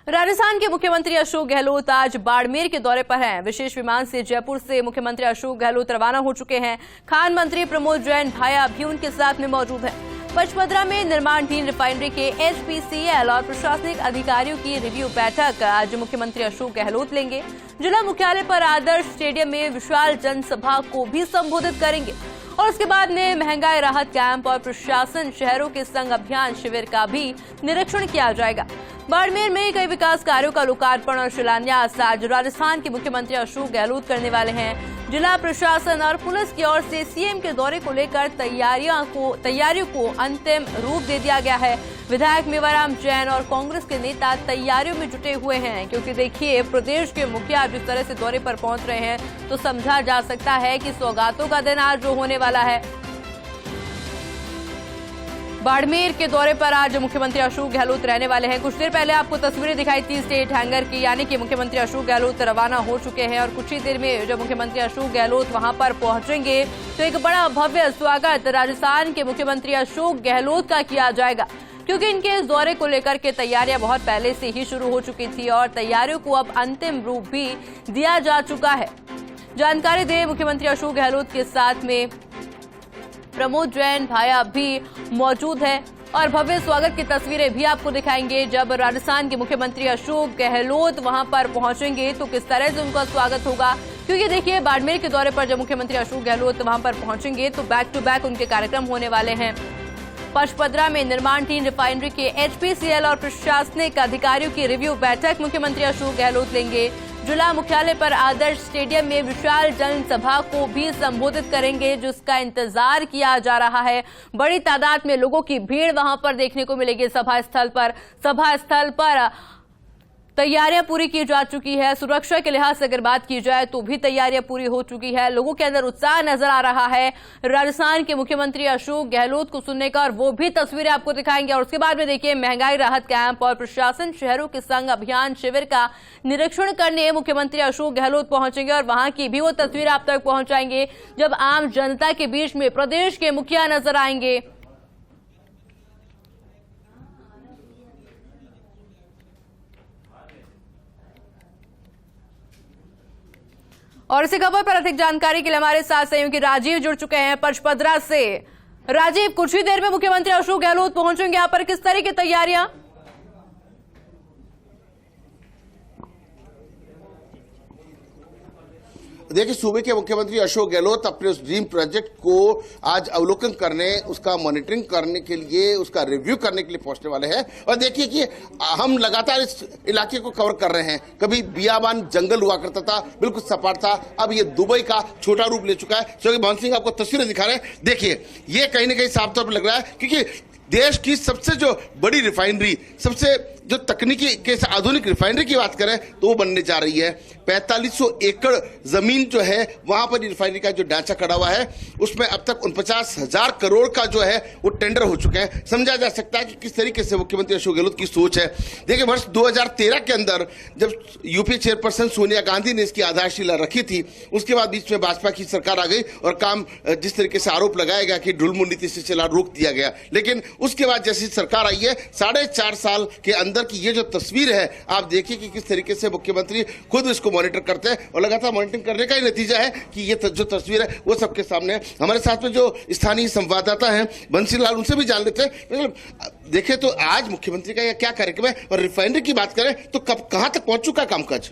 राजस्थान के मुख्यमंत्री अशोक गहलोत आज बाड़मेर के दौरे पर हैं। विशेष विमान से जयपुर से मुख्यमंत्री अशोक गहलोत रवाना हो चुके हैं। खान मंत्री प्रमोद जैन भाया भी उनके साथ में मौजूद हैं। पचपदरा में निर्माणाधीन रिफाइनरी के HPCL और प्रशासनिक अधिकारियों की रिव्यू बैठक आज मुख्यमंत्री अशोक गहलोत लेंगे। जिला मुख्यालय पर आदर्श स्टेडियम में विशाल जनसभा को भी संबोधित करेंगे और उसके बाद में महंगाई राहत कैंप और प्रशासन शहरों के संग अभियान शिविर का भी निरीक्षण किया जाएगा। बाड़मेर में कई विकास कार्यों का लोकार्पण और शिलान्यास आज राजस्थान के मुख्यमंत्री अशोक गहलोत करने वाले हैं। जिला प्रशासन और पुलिस की ओर से सीएम के दौरे को लेकर तैयारियों को अंतिम रूप दे दिया गया है। विधायक मेवाराम जैन और कांग्रेस के नेता तैयारियों में जुटे हुए हैं, क्योंकि देखिए प्रदेश के मुखिया जिस तरह से दौरे पर पहुंच रहे हैं तो समझा जा सकता है कि सौगातों का दिन आज जो होने वाला है। बाड़मेर के दौरे पर आज मुख्यमंत्री अशोक गहलोत रहने वाले हैं। कुछ देर पहले आपको तस्वीरें दिखाई थी स्टेट हैंगर की, यानी कि मुख्यमंत्री अशोक गहलोत रवाना हो चुके हैं और कुछ ही देर में जब मुख्यमंत्री अशोक गहलोत वहां पर पहुंचेंगे तो एक बड़ा भव्य स्वागत राजस्थान के मुख्यमंत्री अशोक गहलोत का किया जाएगा, क्योंकि इनके इस दौरे को लेकर के तैयारियां बहुत पहले से ही शुरू हो चुकी थी और तैयारियों को अब अंतिम रूप भी दिया जा चुका है। जानकारी दे मुख्यमंत्री अशोक गहलोत के साथ में प्रमोद जैन भाया भी मौजूद है और भव्य स्वागत की तस्वीरें भी आपको दिखाएंगे। जब राजस्थान के मुख्यमंत्री अशोक गहलोत वहां पर पहुंचेंगे तो किस तरह से उनका स्वागत होगा, क्योंकि देखिए बाड़मेर के दौरे पर जब मुख्यमंत्री अशोक गहलोत वहां पर पहुंचेंगे तो बैक टू बैक उनके कार्यक्रम होने वाले हैं। पचपदरा में निर्माणाधीन रिफाइनरी के HPCL और प्रशासनिक अधिकारियों की रिव्यू बैठक मुख्यमंत्री अशोक गहलोत लेंगे। जिला मुख्यालय पर आदर्श स्टेडियम में विशाल जनसभा को भी संबोधित करेंगे, जिसका इंतजार किया जा रहा है। बड़ी तादाद में लोगों की भीड़ वहां पर देखने को मिलेगी। सभा स्थल पर तैयारियां पूरी की जा चुकी है। सुरक्षा के लिहाज से अगर बात की जाए तो भी तैयारियां पूरी हो चुकी है। लोगों के अंदर उत्साह नजर आ रहा है राजस्थान के मुख्यमंत्री अशोक गहलोत को सुनने का, और वो भी तस्वीरें आपको दिखाएंगे। और उसके बाद में देखिए महंगाई राहत कैंप और प्रशासन शहरों के संग अभियान शिविर का निरीक्षण करने मुख्यमंत्री अशोक गहलोत पहुंचेंगे और वहां की भी वो तस्वीर आप तक पहुंचाएंगे जब आम जनता के बीच में प्रदेश के मुखिया नजर आएंगे। और इसी खबर पर अधिक जानकारी के लिए हमारे साथ सहयोगी राजीव जुड़ चुके हैं पचपदरा से। राजीव, कुछ ही देर में मुख्यमंत्री अशोक गहलोत पहुंचेंगे, यहाँ पर किस तरह की तैयारियां? देखिए, सूबे के मुख्यमंत्री अशोक गहलोत अपने उस ड्रीम प्रोजेक्ट को आज अवलोकन करने, उसका मॉनिटरिंग करने के लिए, उसका रिव्यू करने के लिए पहुंचने वाले हैं। और देखिए कि हम लगातार इस इलाके को कवर कर रहे हैं। कभी बियाबान जंगल हुआ करता था, बिल्कुल सपाट था, अब ये दुबई का छोटा रूप ले चुका है। सहयोगी मोहन सिंह आपको तस्वीरें दिखा रहे हैं। देखिए, ये कहीं ना कहीं साफ तौर पर लग रहा है, क्योंकि देश की सबसे जो बड़ी रिफाइनरी, सबसे जो तकनीकी के आधुनिक रिफाइनरी की बात करें तो वो बनने जा रही है। 4500 एकड़ जमीन जो है वहां पर रिफाइनरी का जो ढांचा खड़ा हुआ है उसमें अब तक 49,000 करोड़ का जो है वो टेंडर हो चुके हैं। समझा जा सकता है कि किस तरीके से मुख्यमंत्री अशोक गहलोत की सोच है। देखिए, वर्ष 2013 के अंदर जब यूपी चेयरपर्सन सोनिया गांधी ने इसकी आधारशिला रखी थी, उसके बाद बीच में भाजपा की सरकार आ गई और काम जिस तरीके से आरोप लगाया गया कि ढुलमुल नीति से चला, रोक दिया गया। लेकिन उसके बाद जैसी सरकार आई है, 4.5 साल के अंदर की ये जो तस्वीर है, आप देखिए कि किस तरीके से मुख्यमंत्री खुद इसको मॉनिटर करते हैं और लगातार मॉनिटरिंग करने का ही नतीजा है कि ये जो तस्वीर है वो सबके सामने है। हमारे साथ में जो स्थानीय संवाददाता हैं बंसी लाल, उनसे भी जान लेते हैं। देखें तो आज मुख्यमंत्री का यह क्या कार्यक्रम है, और रिफाइनरी की बात करें तो कहां तक पहुंच चुका है कामकाज?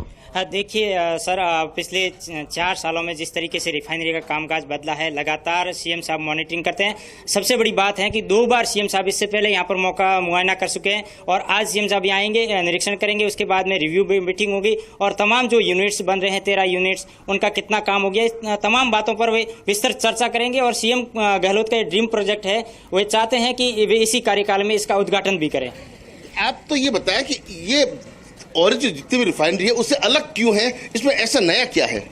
देखिए सर, पिछले 4 सालों में जिस तरीके से रिफाइनरी का कामकाज बदला है, लगातार सीएम साहब मॉनिटरिंग करते हैं। सबसे बड़ी बात है कि 2 बार सीएम साहब इससे पहले यहाँ पर मौका मुआयना कर चुके हैं और आज सीएम साहब यहाँ आएंगे, निरीक्षण करेंगे। उसके बाद में रिव्यू मीटिंग होगी और तमाम जो यूनिट्स बन रहे हैं, 13 यूनिट्स, उनका कितना काम हो गया, इस तमाम बातों पर वे विस्तृत चर्चा करेंगे। और सीएम गहलोत का ड्रीम प्रोजेक्ट है, वे चाहते हैं कि वे इसी कार्यकाल में इसका उद्घाटन भी करें। आप तो ये बताया कि ये और जो जितनी भी रिफाइनरी है उससे अलग क्यों है, इसमें ऐसा नया क्या है?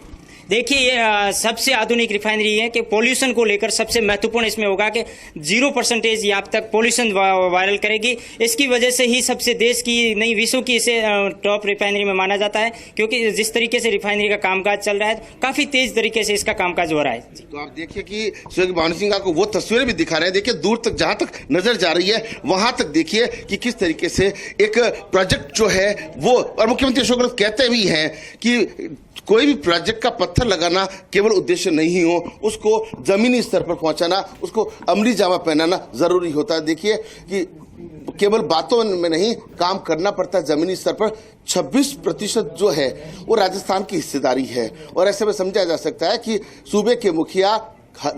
देखिए ये सबसे आधुनिक रिफाइनरी है कि पोल्यूशन को लेकर सबसे महत्वपूर्ण इसमें होगा कि 0% ये अब तक पोल्यूशन वायरल करेगी। इसकी वजह से ही सबसे देश की नहीं विश्व की इसे टॉप रिफाइनरी में माना जाता है, क्योंकि जिस तरीके से रिफाइनरी का कामकाज चल रहा है काफी तेज तरीके से इसका कामकाज हो रहा है। तो आप देखिए कि स्वर्गीय भानु सिंह आपको वो तस्वीरें भी दिखा रहे हैं। देखिए दूर तक जहां तक नजर जा रही है वहां तक देखिए कि किस तरीके से एक प्रोजेक्ट जो है वो, और मुख्यमंत्री अशोक गहलोत कहते भी हैं कि कोई भी प्रोजेक्ट का पत्थर लगाना केवल उद्देश्य नहीं हो, उसको जमीनी स्तर पर पहुंचाना, उसको अमली जामा पहनाना जरूरी होता है। देखिए कि केवल बातों में नहीं काम करना पड़ता है जमीनी स्तर पर। 26% जो है वो राजस्थान की हिस्सेदारी है, और ऐसे में समझा जा सकता है कि सूबे के मुखिया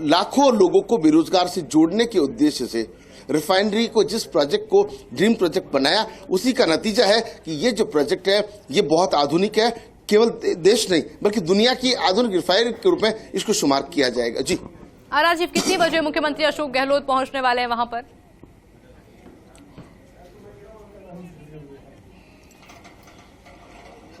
लाखों लोगों को बेरोजगार से जोड़ने के उद्देश्य से रिफाइनरी को, जिस प्रोजेक्ट को ड्रीम प्रोजेक्ट बनाया, उसी का नतीजा है कि ये जो प्रोजेक्ट है ये बहुत आधुनिक है। केवल देश नहीं बल्कि दुनिया की आधुनिक रिफाइनरी के रूप में इसको शुमार किया जाएगा। जी राजीव, कितनी बजे मुख्यमंत्री अशोक गहलोत पहुंचने वाले हैं वहां पर?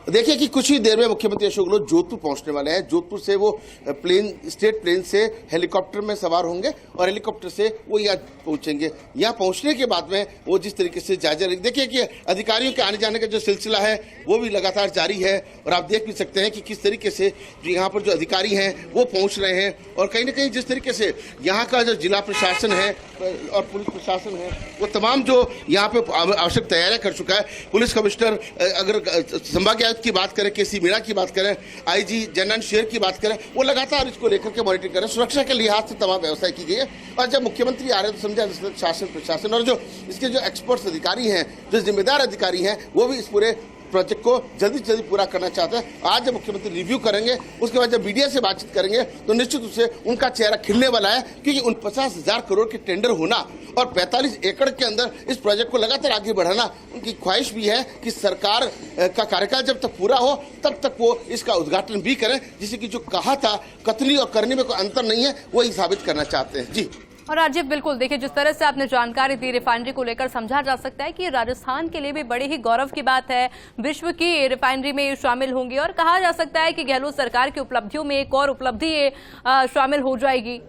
देखिए कि कुछ ही देर में मुख्यमंत्री अशोक गहलोत जोधपुर पहुंचने वाले हैं। जोधपुर से वो स्टेट प्लेन से हेलीकॉप्टर में सवार होंगे और हेलीकॉप्टर से वो यहाँ पहुंचेंगे। यहाँ पहुंचने के बाद में वो जिस तरीके से जायजा लेंगे, देखिए कि अधिकारियों के आने जाने का जो सिलसिला है वो भी लगातार जारी है, और आप देख भी सकते हैं कि किस तरीके से जो यहाँ पर जो अधिकारी हैं वो पहुंच रहे हैं। और कहीं ना कहीं जिस तरीके से यहाँ का जो जिला प्रशासन है और पुलिस प्रशासन है वो तमाम जो यहाँ पे आवश्यक तैयारियां कर चुका है। पुलिस कमिश्नर, अगर संभाग की बात करें, केसी मीणा की बात करें, आईजी जनरल शेर की बात करें, वो लगातार इसको लेकर के मॉनिटरिंग कर रहे हैं। सुरक्षा के लिहाज से तमाम व्यवस्था की गई है, और जब मुख्यमंत्री आ रहे हैं तो समझा शासन प्रशासन और जो इसके जो एक्सपर्ट्स अधिकारी हैं, जो जिम्मेदार अधिकारी हैं, वो भी इस पूरे प्रोजेक्ट को जल्दी से जल्दी पूरा करना चाहते हैं। आज जब मुख्यमंत्री रिव्यू करेंगे, उसके बाद जब मीडिया से बातचीत करेंगे तो निश्चित रूप से उनका चेहरा खिलने वाला है, क्योंकि 49,000 करोड़ के टेंडर होना और 45 एकड़ के अंदर इस प्रोजेक्ट को लगातार आगे बढ़ाना, उनकी ख्वाहिश भी है कि सरकार का कार्यकाल जब तक पूरा हो तब तक वो इसका उद्घाटन भी करें, जिसे कि जो कहा था कथनी और करने में कोई अंतर नहीं है, वो ही साबित करना चाहते हैं। जी और राजीव, बिल्कुल देखिए जिस तरह से आपने जानकारी दी रिफाइनरी को लेकर, समझा जा सकता है कि राजस्थान के लिए भी बड़े ही गौरव की बात है, विश्व की रिफाइनरी में ये शामिल होंगी, और कहा जा सकता है कि गहलोत सरकार की उपलब्धियों में एक और उपलब्धि ये शामिल हो जाएगी।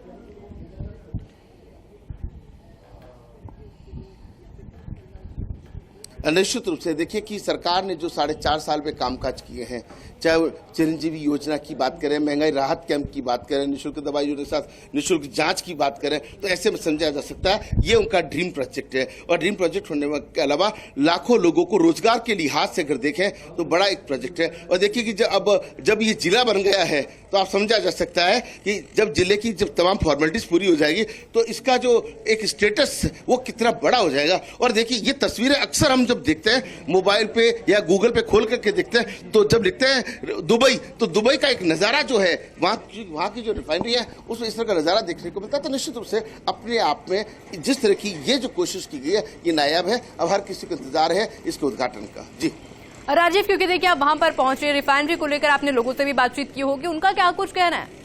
निश्चित रूप से देखिए कि सरकार ने जो 4.5 साल में कामकाज किए हैं, चाहे वो चिरंजीवी योजना की बात करें, महंगाई राहत कैंप की बात करें, निःशुल्क दवाई योजना के साथ निःशुल्क जांच की बात करें, तो ऐसे में समझा जा सकता है ये उनका ड्रीम प्रोजेक्ट है। और ड्रीम प्रोजेक्ट होने के अलावा लाखों लोगों को रोजगार के लिहाज से अगर देखें तो बड़ा एक प्रोजेक्ट है। और देखिए कि जब ये जिला बन गया है तो आप समझा जा सकता है कि जब जिले की जब तमाम फॉर्मेलिटीज पूरी हो जाएगी तो इसका जो एक स्टेटस वो कितना बड़ा हो जाएगा। और देखिए ये तस्वीरें अक्सर हम जब देखते हैं मोबाइल पे या गूगल पे खोल करके देखते हैं, तो जब लिखते हैं दुबई, तो दुबई का एक नजारा जो है वहां की जो रिफाइनरी है उसमें इस तरह का नजारा देखने को मिलता है। तो निश्चित रूप से अपने आप में जिस तरह की ये जो कोशिश की गई है ये नायाब है। अब हर किसी को इंतजार है इसके उद्घाटन का। जी राजीव, क्योंकि देखिए आप वहां पर पहुंचे, रिफाइनरी को लेकर आपने लोगों से भी बातचीत की होगी, उनका क्या कुछ कहना है?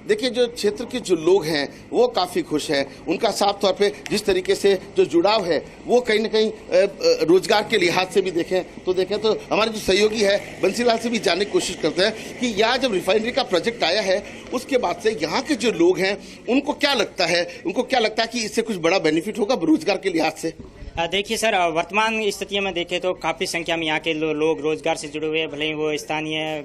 देखिए जो क्षेत्र के जो लोग हैं वो काफी खुश हैं, उनका साफ तौर पे जिस तरीके से जो जुड़ाव है वो कहीं ना कहीं रोजगार के लिहाज से भी देखें तो हमारे जो सहयोगी है बंसीलाल से भी जानने की कोशिश करते हैं कि यहाँ जब रिफाइनरी का प्रोजेक्ट आया है उसके बाद से यहाँ के जो लोग हैं उनको क्या लगता है कि इससे कुछ बड़ा बेनिफिट होगा रोजगार के लिहाज से? देखिए सर, वर्तमान स्थिति में देखें तो काफ़ी संख्या में यहाँ के लोग रोजगार से जुड़े हुए हैं, भले ही वो स्थानीय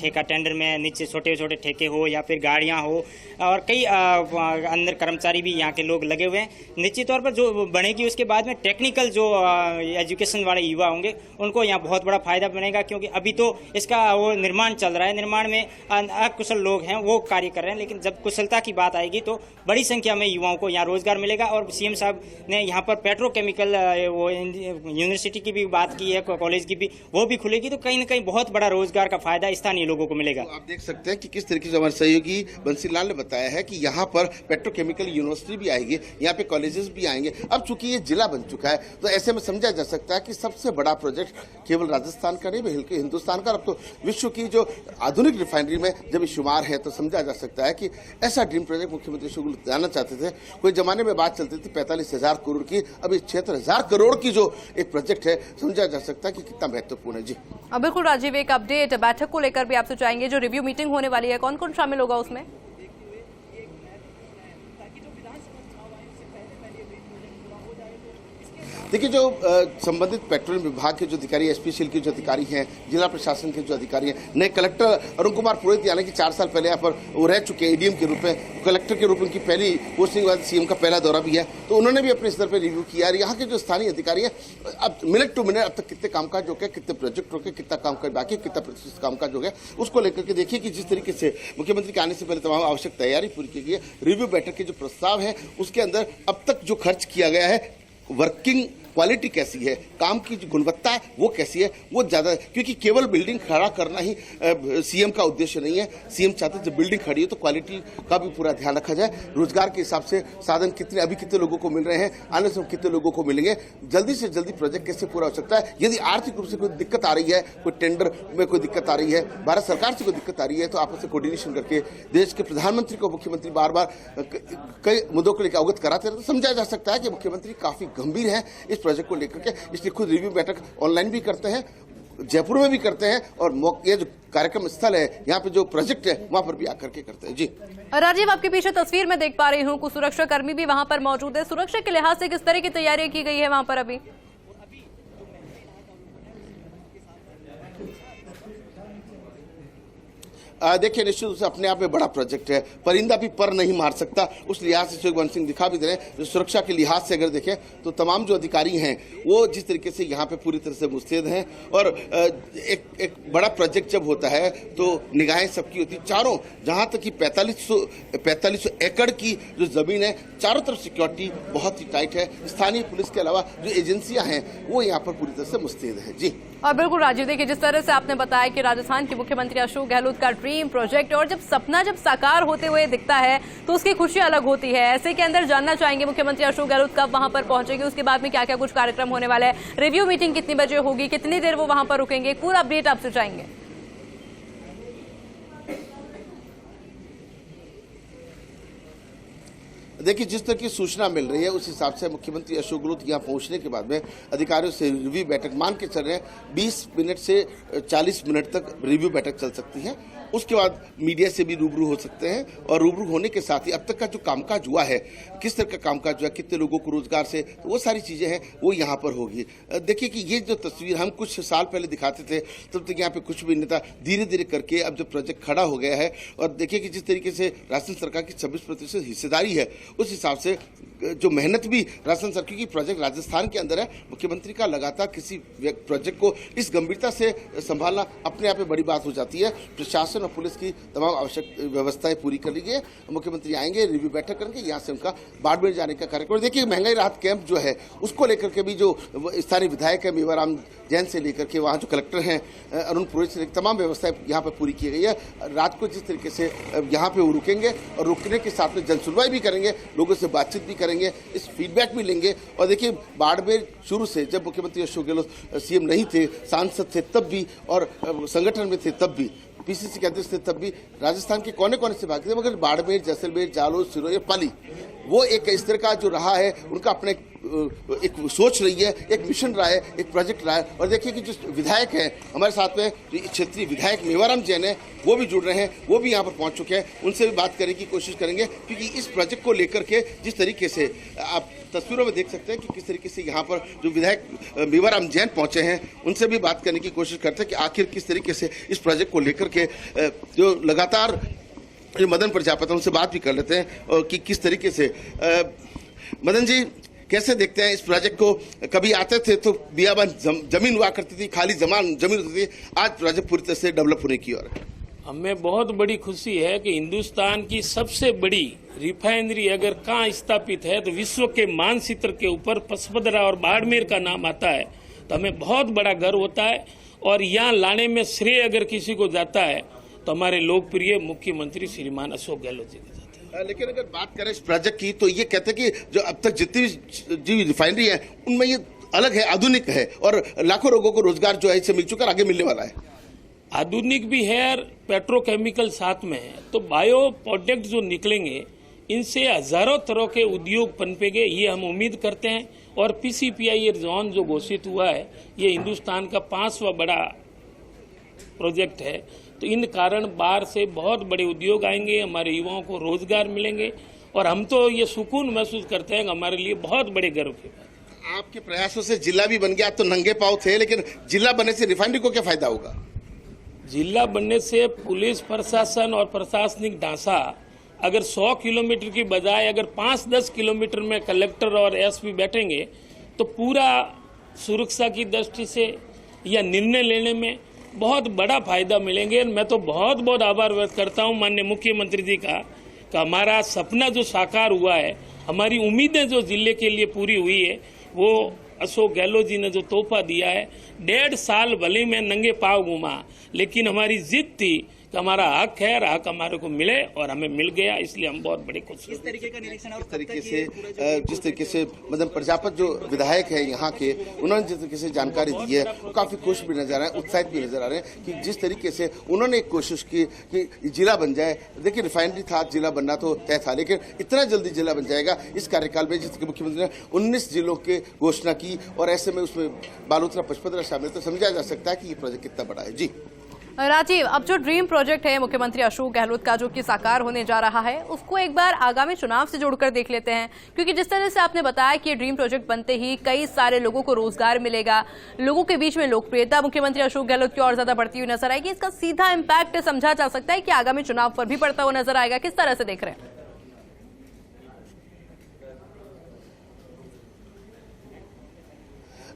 ठेका टेंडर में नीचे छोटे छोटे ठेके हो या फिर गाड़ियाँ हो, और कई अंदर कर्मचारी भी यहाँ के लोग लगे हुए हैं। निश्चित तौर पर जो बढ़ेगी उसके बाद में टेक्निकल जो एजुकेशन वाले युवा होंगे उनको यहाँ बहुत बड़ा फायदा बनेगा, क्योंकि अभी तो इसका वो निर्माण चल रहा है, निर्माण में अकुशल लोग हैं वो कार्य कर रहे हैं, लेकिन जब कुशलता की बात आएगी तो बड़ी संख्या में युवाओं को यहाँ रोजगार मिलेगा। और सीएम साहब ने यहाँ पर पेट्रोकेमिकल वो यूनिवर्सिटी की भी बात की है, कॉलेज की भी, वो भी खुलेगी, तो कहीं ना कहीं बहुत बड़ा रोजगार का फायदा स्थानीय लोगों को मिलेगा। तो आप देख सकते हैं कि किस तरीके से हमारे सहयोगी बंसीलाल ने बताया है कि यहाँ पर पेट्रोकेमिकल यूनिवर्सिटी भी आएगी, यहाँ पे कॉलेजेस भी आएंगे। अब चूंकि ये जिला बन चुका है तो ऐसे में समझा जा सकता है कि सबसे बड़ा प्रोजेक्ट केवल राजस्थान का नहीं बल्कि हिंदुस्तान का, अब तो विश्व की जो आधुनिक रिफाइनरी में जब शुमार है तो समझा जा सकता है कि ऐसा ड्रीम प्रोजेक्ट मुख्यमंत्री अशोक गहलोत लाना चाहते थे। कोई जमाने में बात चलती थी 45,000 करोड़ की, अब 76,000 करोड़ की जो एक प्रोजेक्ट है, समझा जा सकता है कि कितना महत्वपूर्ण है। जी बिल्कुल राजीव, एक अपडेट बैठक को लेकर भी आपसे चाहेंगे, जो रिव्यू मीटिंग होने वाली है, कौन कौन शामिल होगा उसमें? देखिए, जो संबंधित पेट्रोलियम विभाग के जो अधिकारी, एसपीसीएल के जो अधिकारी हैं, जिला प्रशासन के जो अधिकारी हैं, नए कलेक्टर अरुण कुमार पुरोहित, यानी कि 4 साल पहले यहाँ पर वो रह चुके हैं एडीएम के रूप में, कलेक्टर के रूप में उनकी पहली पोस्टिंग के बाद सीएम का पहला दौरा भी है, तो उन्होंने भी अपने स्तर पर रिव्यू किया। और यहाँ के जो स्थानीय अधिकारी हैं, अब मिनट टू मिनट अब तक कितने कामकाज हो गए, कितने प्रोजेक्ट हो गए, कितना कामकाज बाकी, कितना प्रतिशत कामकाज हो गया, उसको लेकर के देखिए कि जिस तरीके से मुख्यमंत्री के आने से पहले तमाम आवश्यक तैयारी पूरी की गई है। रिव्यू बैठक के जो प्रस्ताव है उसके अंदर अब तक जो खर्च किया गया है, वर्किंग क्वालिटी कैसी है, काम की जो गुणवत्ता है वो कैसी है, वो ज्यादा, क्योंकि केवल बिल्डिंग खड़ा करना ही सीएम का उद्देश्य नहीं है। सीएम चाहते हैं जब बिल्डिंग खड़ी है तो क्वालिटी का भी पूरा ध्यान रखा जाए। रोजगार के हिसाब से साधन कितने, अभी कितने लोगों को मिल रहे हैं, आने से कितने लोगों को मिलेंगे, जल्दी से जल्दी प्रोजेक्ट कैसे पूरा हो सकता है। यदि आर्थिक रूप से कोई दिक्कत आ रही है, कोई टेंडर में कोई दिक्कत आ रही है, भारत सरकार से कोई दिक्कत आ रही है, तो आपस में कोऑर्डिनेशन करके देश के प्रधानमंत्री को मुख्यमंत्री बार बार कई मुद्दों को लेकर अवगत कराते रहते, समझा जा सकता है कि मुख्यमंत्री काफी गंभीर है इस प्रोजेक्ट को लेकर के। इसलिए खुद रिव्यू बैठक ऑनलाइन भी करते हैं, जयपुर में भी करते हैं, और ये जो कार्यक्रम स्थल है यहाँ पे जो प्रोजेक्ट है वहां पर भी आकर के करते हैं। जी राजीव, आपके पीछे तस्वीर में देख पा रही हूँ, कुछ सुरक्षा कर्मी भी वहां पर मौजूद है। सुरक्षा के लिहाज से किस तरह की तैयारियां की गई है वहां पर अभी? देखिए, निश्चित रूप से अपने आप में बड़ा प्रोजेक्ट है, परिंदा भी पर नहीं मार सकता, उस लिहाज से सुखवंत सिंह दिखा भी दे रहे हैं। जो सुरक्षा के लिहाज से अगर देखें तो तमाम जो अधिकारी हैं वो जिस तरीके से यहाँ पे पूरी तरह से मुस्तैद हैं, और एक बड़ा प्रोजेक्ट जब होता है तो निगाहें सबकी होती, चारों, जहाँ तक कि 4500 एकड़ की जो जमीन है, चारों तरफ सिक्योरिटी बहुत ही टाइट है। स्थानीय पुलिस के अलावा जो एजेंसियां हैं वो यहाँ पर पूरी तरह से मुस्तैद है। जी और बिल्कुल राजीव, देखिए जिस तरह से आपने बताया कि राजस्थान के मुख्यमंत्री अशोक गहलोत का ड्रीम प्रोजेक्ट, और जब सपना साकार होते हुए दिखता है तो उसकी खुशी अलग होती है। ऐसे के अंदर जानना चाहेंगे मुख्यमंत्री अशोक गहलोत कब वहां पर पहुंचेंगे, उसके बाद में क्या क्या कुछ कार्यक्रम होने वाला है, रिव्यू मीटिंग कितनी बजे होगी, कितनी देर वो वहां पर रुकेंगे, पूरा अपडेट आपसे चाहेंगे। देखिए, जिस तरह की सूचना मिल रही है उस हिसाब से मुख्यमंत्री अशोक गहलोत यहाँ पहुंचने के बाद में अधिकारियों से रिव्यू बैठक मान के चल रहे हैं 20 मिनट से 40 मिनट तक रिव्यू बैठक चल सकती है। उसके बाद मीडिया से भी रूबरू हो सकते हैं, और रूबरू होने के साथ ही अब तक का जो कामकाज हुआ है, किस तरह का कामकाज हुआ, कितने लोगों को रोजगार से, तो वो सारी चीजें हैं वो यहाँ पर होगी। देखिए कि ये जो तस्वीर हम कुछ साल पहले दिखाते थे तब तक यहाँ पे कुछ भी नहीं था, धीरे धीरे करके अब जो प्रोजेक्ट खड़ा हो गया है, और देखिए कि जिस तरीके से राजस्थान सरकार की 26% हिस्सेदारी है, उस हिसाब से जो मेहनत भी राजस्थान सरकार की, प्रोजेक्ट राजस्थान के अंदर है, मुख्यमंत्री का लगातार किसी प्रोजेक्ट को इस गंभीरता से संभालना अपने आप में बड़ी बात हो जाती है। प्रशासन और पुलिस की तमाम आवश्यक व्यवस्थाएं पूरी कर ली गई है। मुख्यमंत्री आएंगे, रिव्यू बैठक करेंगे, यहाँ से उनका बाड़मेर जाने का कार्यक्रम। देखिए, महंगाई राहत कैंप जो है उसको लेकर के भी जो स्थानीय विधायक है मेवाराम जैन से लेकर के वहाँ जो कलेक्टर हैं अरुण पुरोहित से तमाम व्यवस्थाएं यहाँ पर पूरी की गई है। रात को जिस तरीके से यहाँ पे वो रुकेंगे और रुकने के साथ में जन सुनवाई भी करेंगे, लोगों से बातचीत भी करेंगे, इस फीडबैक भी लेंगे। और देखिए, बाड़मेर शुरू से जब मुख्यमंत्री अशोक गहलोत सीएम नहीं थे, सांसद थे तब भी, और संगठन में थे तब भी, पीसीसी के अध्यक्ष थे तब भी, राजस्थान के कोने कोने से भाग थे, मगर बाड़मेर, जैसलमेर, जालोर, सिरोही, पाली, वो एक इस तरह का जो रहा है उनका अपने एक सोच रही है, एक मिशन रहा है, एक प्रोजेक्ट रहा है। और देखिए कि जो विधायक हैं हमारे साथ में, जो क्षेत्रीय विधायक मेवाराम जैन है वो भी जुड़ रहे हैं, वो भी यहाँ पर पहुँच चुके हैं, उनसे भी बात करने की कोशिश करेंगे, क्योंकि इस प्रोजेक्ट को लेकर के जिस तरीके से आप तस्वीरों में देख सकते हैं कि किस तरीके से यहाँ पर जो विधायक मेवाराम जैन पहुंचे हैं, उनसे भी बात करने की कोशिश करते हैं कि आखिर किस तरीके से इस प्रोजेक्ट को लेकर के जो लगातार जो मदन प्रजापति उनसे बात भी कर लेते हैं कि किस तरीके से। मदन जी, कैसे देखते हैं इस प्रोजेक्ट को? कभी आते थे तो बियाबान जमीन हुआ करती थी, खाली जमीन होती थी, आज प्रोजेक्ट पूरी तरह से डेवलप होने की ओर है। हमें बहुत बड़ी खुशी है कि हिंदुस्तान की सबसे बड़ी रिफाइनरी अगर कहाँ स्थापित है तो विश्व के मानचित्र के ऊपर पचपदरा और बाड़मेर का नाम आता है, तो हमें बहुत बड़ा गर्व होता है। और यहाँ लाने में श्रेय अगर किसी को जाता है तो हमारे लोकप्रिय मुख्यमंत्री श्रीमान अशोक गहलोत जी के जाता है। लेकिन अगर बात करें इस प्रोजेक्ट की तो ये कहते हैं कि जो अब तक जितनी भी रिफाइनरी है उनमें ये अलग है, आधुनिक है, और लाखों लोगों को रोजगार जो है इससे मिल चुका, आगे मिलने वाला है। आधुनिक भी है और पेट्रोकेमिकल साथ में है, तो बायो प्रोडक्ट जो निकलेंगे इनसे हजारों तरह के उद्योग पनपेंगे, ये हम उम्मीद करते हैं। और पीसीपीआई जोन जो घोषित हुआ है, ये हिंदुस्तान का 5वां बड़ा प्रोजेक्ट है। तो इन कारण बाहर से बहुत बड़े उद्योग आएंगे, हमारे युवाओं को रोजगार मिलेंगे और हम तो ये सुकून महसूस करते हैं कि हमारे लिए बहुत बड़े गर्व की बात। आपके प्रयासों से जिला भी बन गया, तो नंगे पांव थे, लेकिन जिला बनने से रिफाइनरी को क्या फायदा होगा? जिला बनने से पुलिस प्रशासन और प्रशासनिक ढांचा अगर 100 किलोमीटर की बजाय अगर 5-10 किलोमीटर में कलेक्टर और एसपी बैठेंगे तो पूरा सुरक्षा की दृष्टि से या निर्णय लेने में बहुत बड़ा फायदा मिलेंगे। मैं तो बहुत बहुत आभार व्यक्त करता हूं माननीय मुख्यमंत्री जी का कि हमारा सपना जो साकार हुआ है, हमारी उम्मीदें जो जिले के लिए पूरी हुई है, वो अशोक गहलोत जी ने जो तोहफा दिया है। 1.5 साल भले मैं नंगे पांव घूमा, लेकिन हमारी जिद थी कि हमारा हक है और हक हमारे को मिले और हमें मिल गया, इसलिए हम बहुत बड़े खुश हैं। इस तरीके का निरीक्षण और जिस तरीके से मतलब प्रजापत जो विधायक है यहाँ के, उन्होंने जिस तरीके से जानकारी दी है वो काफी खुश भी नजर आ रहे हैं, उत्साहित भी नजर आ रहे हैं कि जिस तरीके से उन्होंने एक कोशिश की कि जिला बन जाए। देखिए रिफाइनरी था, जिला बनना तो तय था, लेकिन इतना जल्दी जिला बन जाएगा इस कार्यकाल में, जिसके मुख्यमंत्री ने 19 जिलों की घोषणा की और ऐसे में उसमें बालोतरा पचपदरा शामिल, तो समझा जा सकता है कि ये प्रोजेक्ट कितना बड़ा है। जी राजीव, अब जो ड्रीम प्रोजेक्ट है मुख्यमंत्री अशोक गहलोत का जो कि साकार होने जा रहा है, उसको एक बार आगामी चुनाव से जोड़कर देख लेते हैं, क्योंकि जिस तरह से आपने बताया कि ये ड्रीम प्रोजेक्ट बनते ही कई सारे लोगों को रोजगार मिलेगा, लोगों के बीच में लोकप्रियता मुख्यमंत्री अशोक गहलोत की और ज्यादा बढ़ती हुई नजर आएगी। इसका सीधा इम्पैक्ट समझा जा सकता है कि आगामी चुनाव पर भी पड़ता हुआ नजर आएगा। किस तरह से देख रहे हैं?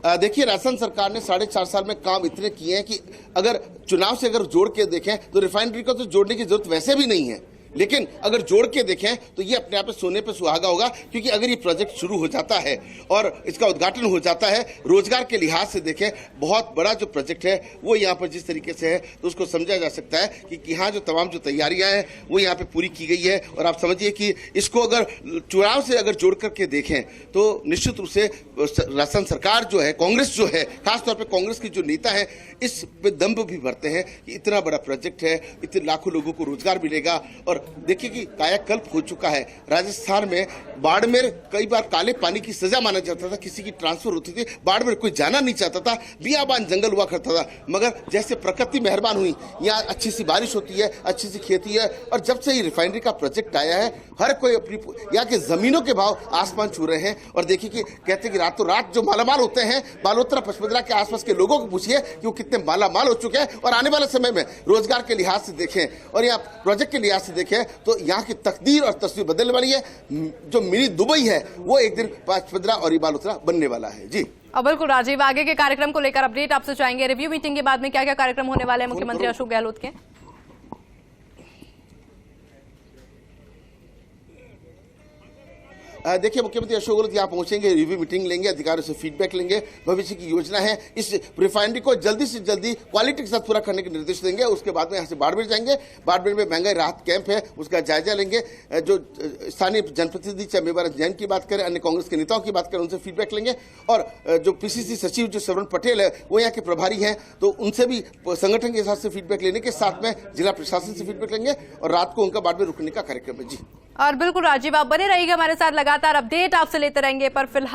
देखिए राजस्थान सरकार ने 4.5 साल में काम इतने किए हैं कि अगर चुनाव से अगर जोड़ के देखें तो रिफाइनरी को तो जोड़ने की जरूरत वैसे भी नहीं है, लेकिन अगर जोड़ के देखें तो ये अपने आप में सोने पे सुहागा होगा, क्योंकि अगर ये प्रोजेक्ट शुरू हो जाता है और इसका उद्घाटन हो जाता है, रोजगार के लिहाज से देखें बहुत बड़ा जो प्रोजेक्ट है वो यहाँ पर जिस तरीके से है, तो उसको समझा जा सकता है कि यहाँ जो तमाम जो तैयारियां हैं वो यहाँ पे पूरी की गई है। और आप समझिए कि इसको अगर चुनाव से अगर जोड़ करके देखें तो निश्चित रूप से राजस्थान सरकार जो है, कांग्रेस जो है, खासतौर पर कांग्रेस की जो नेता है, इस पे दम्भ भी भरते हैं कि इतना बड़ा प्रोजेक्ट है, इतने लाखों लोगों को रोजगार मिलेगा। और देखिए कि कायाकल्प हो चुका है राजस्थान में। बाड़मेर कई बार काले पानी की सजा माना जाता था, किसी की ट्रांसफर होती थी, बाड़मेर कोई जाना नहीं चाहता था, बियाबान जंगल हुआ करता था, मगर जैसे प्रकृति मेहरबान हुई, यहाँ अच्छी सी बारिश होती है, अच्छी सी खेती है, और जब से ये रिफाइनरी का प्रोजेक्ट आया है हर कोई अपनी यहाँ के जमीनों के भाव आसमान छू रहे हैं। और देखिए कि कहते हैं कि रातों रात जो मालामाल होते हैं, बालोतरा पचपदरा के आसपास के लोगों को पूछिए कि वो कितने मालामाल हो चुके हैं। और आने वाले समय में रोजगार के लिहाज से देखें और यहाँ प्रोजेक्ट के लिहाज से देखें तो यहाँ की तकदीर और तस्वीर बदलने वाली है। जो मिनी दुबई है वो एक दिन पचपदरा और बालोतरा बनने वाला है। जी अब बिल्कुल राजीव, आगे के कार्यक्रम को लेकर अपडेट आपसे चाहेंगे। रिव्यू मीटिंग के बाद में क्या क्या कार्यक्रम होने वाले हैं मुख्यमंत्री अशोक गहलोत के? देखिए मुख्यमंत्री अशोक गहलोत यहाँ पहुंचेंगे, रिव्यू मीटिंग लेंगे, अधिकारियों से फीडबैक लेंगे, भविष्य की योजना है इस रिफाइनरी को जल्दी से जल्दी क्वालिटी के साथ पूरा करने के निर्देश देंगे। उसके बाद में यहाँ से बाड़मेर जाएंगे, बाड़मेर में महंगाई राहत कैंप है उसका जायजा लेंगे। जो स्थानीय जनप्रतिनिधि चाहे मेवाराम जैन की बात करें, अन्य कांग्रेस के नेताओं की बात करें, उनसे फीडबैक लेंगे। और जो पीसीसी सचिव जो श्रवण पटेल है वो यहाँ के प्रभारी हैं, तो उनसे भी संगठन के हिसाब से फीडबैक लेने के साथ में जिला प्रशासन से फीडबैक लेंगे और रात को उनका बाड़मेर रुकने का कार्यक्रम है। जी और बिल्कुल राजीव, आप बने रहिएगा हमारे साथ, लगातार अपडेट आपसे लेते रहेंगे। पर फिलहाल